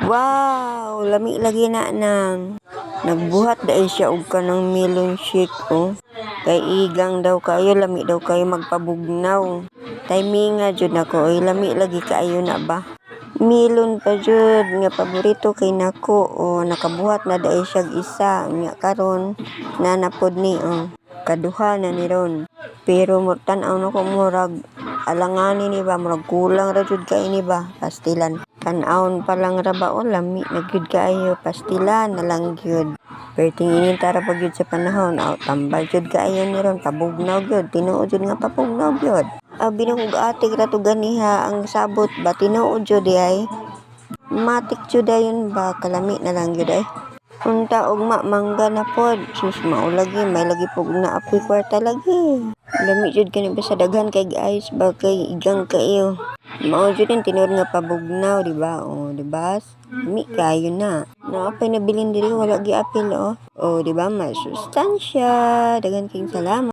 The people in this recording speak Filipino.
Wow, lami lagi na nang. Nagbuhat dahil siya og kanang melon shake oh. Kay igang daw kayo, lami daw kayo magpabugnaw. Timinga jud nako, oy lami lagi kaayo na ba? Melon pa jud nga paborito kay nako oh, nakabuhat na dahil siya isa nya karon nanapod ni oh. Kaduha na ni ron. Pero mo tan-aw nako murag alanganin ni ba, murag kulang ra jud kay ni ba, pastilan. Tan-awon pa lang ra ba o lami na gyud kaayo, pastilan na lang gyud. Pero tinginin tara pag gyud sa panahon, aw tambal jud kaayo ni ron, pabugnaw gyud, tinuod jud nga papugnaw gyud. Binukog atik ra to ganiha ang sabot ba, tinuod jud ay. Matik jud ayon ba, kalami na lang gyud ay. Unta ugma mangga na pod, sus mao lagi, may lagi pug na apoy kwarta lagi. Lami jud kani ba sa daghan kay guys, ba kay igang kayo. Mao jud din tinuod nga pabugnaw, di ba? Oh, di ba? Mi kayo na. Naapay nabilin diri wala gi apil oh. Oh, di ba? May sustansya. Daghan kayong salamat.